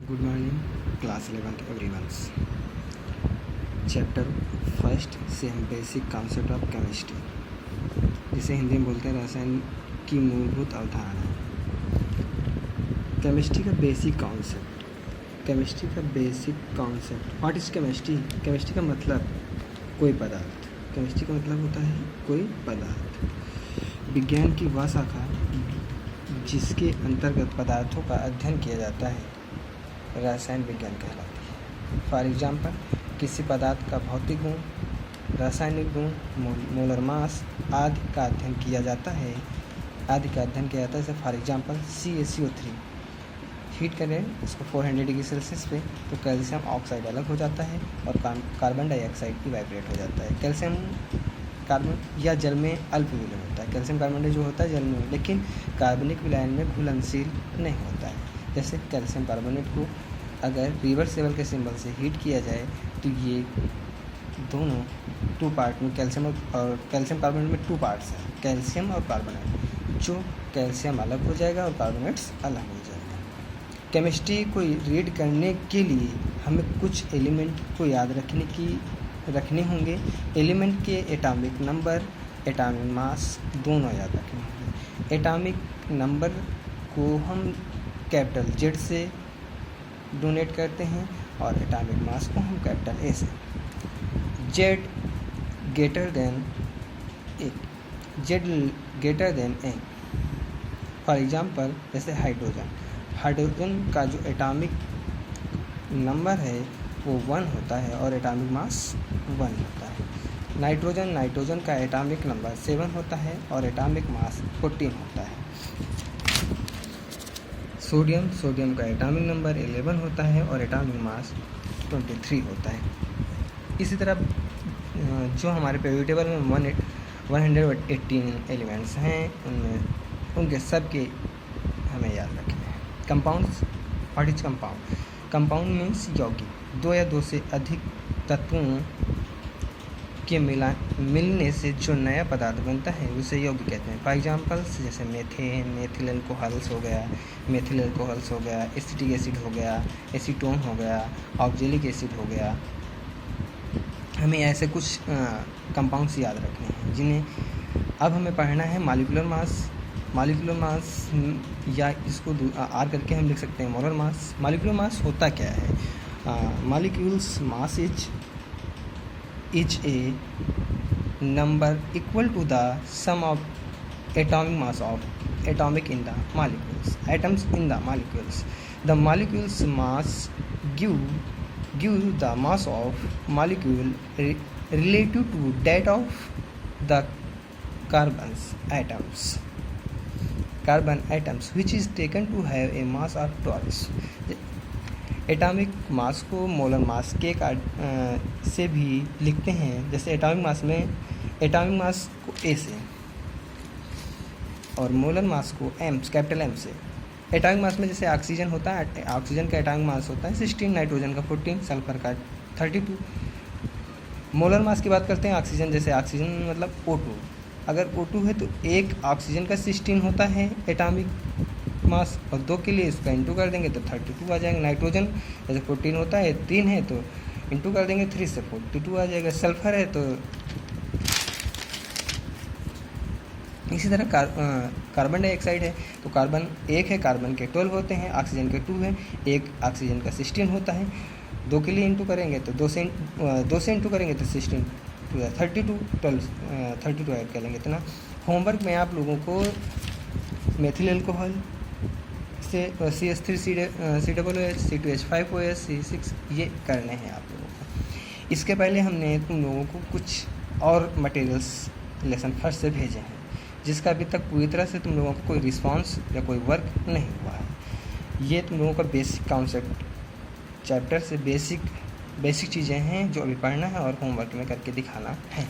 Good morning class 11th everyone's. Chapter first से हम basic concept of chemistry, जिसे हिंदी में बोलते हैं रसायन की मूलभूत अवधारणा। केमिस्ट्री का basic concept what is chemistry. Chemistry का मतलब कोई पदार्थ। केमिस्ट्री का मतलब होता है कोई पदार्थ। विज्ञान की वह शाखा जिसके अंतर्गत पदार्थों का अध्ययन किया जाता है रसायन विज्ञान कहलाती है। फॉर एग्जाम्पल, किसी पदार्थ का भौतिक गुण, रासायनिक गुण, मोलर मास आदि का अध्ययन किया जाता है। जैसे फॉर एग्जाम्पल CaCO3 हीट करें इसको 400 डिग्री सेल्सियस पे तो कैल्शियम ऑक्साइड अलग हो जाता है और कार्बन डाइऑक्साइड इवैपोरेट हो जाता है। कैल्शियम कार्बन या जल में अल्प विलयन होता है। कैल्शियम कार्बोनेट जो होता है जल में, लेकिन कार्बनिक विलयन में घुलनशील नहीं होता है। जैसे कैल्शियम कार्बोनेट को अगर रिवर्सिबल के सिंबल से हीट किया जाए तो ये दोनों टू पार्ट में कैल्शियम कार्बोनेट में टू पार्ट्स हैं, कैल्शियम और कार्बोनेट, जो कैल्शियम अलग हो जाएगा और कार्बोनेट्स अलग हो जाएगा। केमिस्ट्री को रीड करने के लिए हमें कुछ एलिमेंट को याद रखने होंगे। एलिमेंट के एटॉमिक नंबर, एटॉमिक मास दोनों याद रखने होंगे। एटॉमिक नंबर को हम कैपिटल Z से डोनेट करते हैं और एटॉमिक मास को हम कैपिटल A से। Z greater than A। For example जैसे हाइड्रोजन का जो एटॉमिक नंबर है वो 1 होता है और एटॉमिक मास 1 होता है। नाइट्रोजन का एटॉमिक नंबर 7 होता है और एटॉमिक मास 14 होता है। सोडियम का एटॉमिक नंबर 11 होता है और एटॉमिक मास 23 होता है। इसी तरह जो हमारे पीरियोडिक टेबल में 118 एलिमेंट्स हैं उनके सब के हमें याद रखने हैं। Compounds, what is compound. Compound means यौगिक। 2 या 2 से अधिक तत्वों के मिलने से जो नया पदार्थ बनता है उसे यौगिक कहते हैं। फॉर एग्जांपल जैसे मीथेन, मेथिल अल्कोहल्स हो गया, एसिटिक एसिड हो गया, एसीटोन हो गया, ऑक्जेलिक एसिड हो गया। हमें ऐसे कुछ कंपाउंड्स याद रखने हैं जिन्हें अब हमें पढ़ना है। मॉलिक्यूलर मास या इसको R करके हम लिख सकते हैं मोलर मास। मॉलिक्यूलर मास होता क्या है। Molecules mass is a number equal to the sum of atomic mass of atoms in the molecules. The molecule's mass give the mass of molecule relative to that of the carbon atoms which is taken to have a mass of 12. Atomic mass को molar mass के से भी लिखते हैं। जैसे atomic mass को A से और मोलर मास को कैपिटल M से। एटॉमिक मास में जैसे ऑक्सीजन होता है, ऑक्सीजन का एटॉमिक मास होता है 16, नाइट्रोजन का 14, सल्फर का 32। मोलर मास की बात करते हैं ऑक्सीजन, जैसे ऑक्सीजन मतलब O2। अगर O2 है तो एक ऑक्सीजन का 16 होता है एटॉमिक मास और 2 के लिए इसका इंटू कर देंगे तो 32 आ जाएंगे। नाइट्रोजन जैसे 14 होता है, 3 है तो इंटू कर देंगे 3 से 42 आ जाएगा। सल्फर है तो इसी तरह कार्बन डाइऑक्साइड है तो कार्बन 1 है, कार्बन के 12 होते हैं, ऑक्सीजन के 2 है, एक ऑक्सीजन का 16 होता है। 2 के लिए इंटू करेंगे तो 2 से इंटू करेंगे तो 16 32 ऐड कर लेंगे इतना। होमवर्क में आप लोगों को मेथिल अल्कोहल से CH3COOH, C2H5OH, C6 ये करने हैं आप लोगों को। इसके पहले हमने तुम लोगों को कुछ और मटेरियल्स लेसन फर्स्ट से भेजे हैं जिसका अभी तक पूरी तरह से तुम लोगों को कोई रिस्पांस या कोई वर्क नहीं हुआ है। ये तुम लोगों का बेसिक कॉन्सेप्ट चैप्टर से बेसिक चीज़ें हैं जो अभी पढ़ना है और होमवर्क में करके दिखाना है।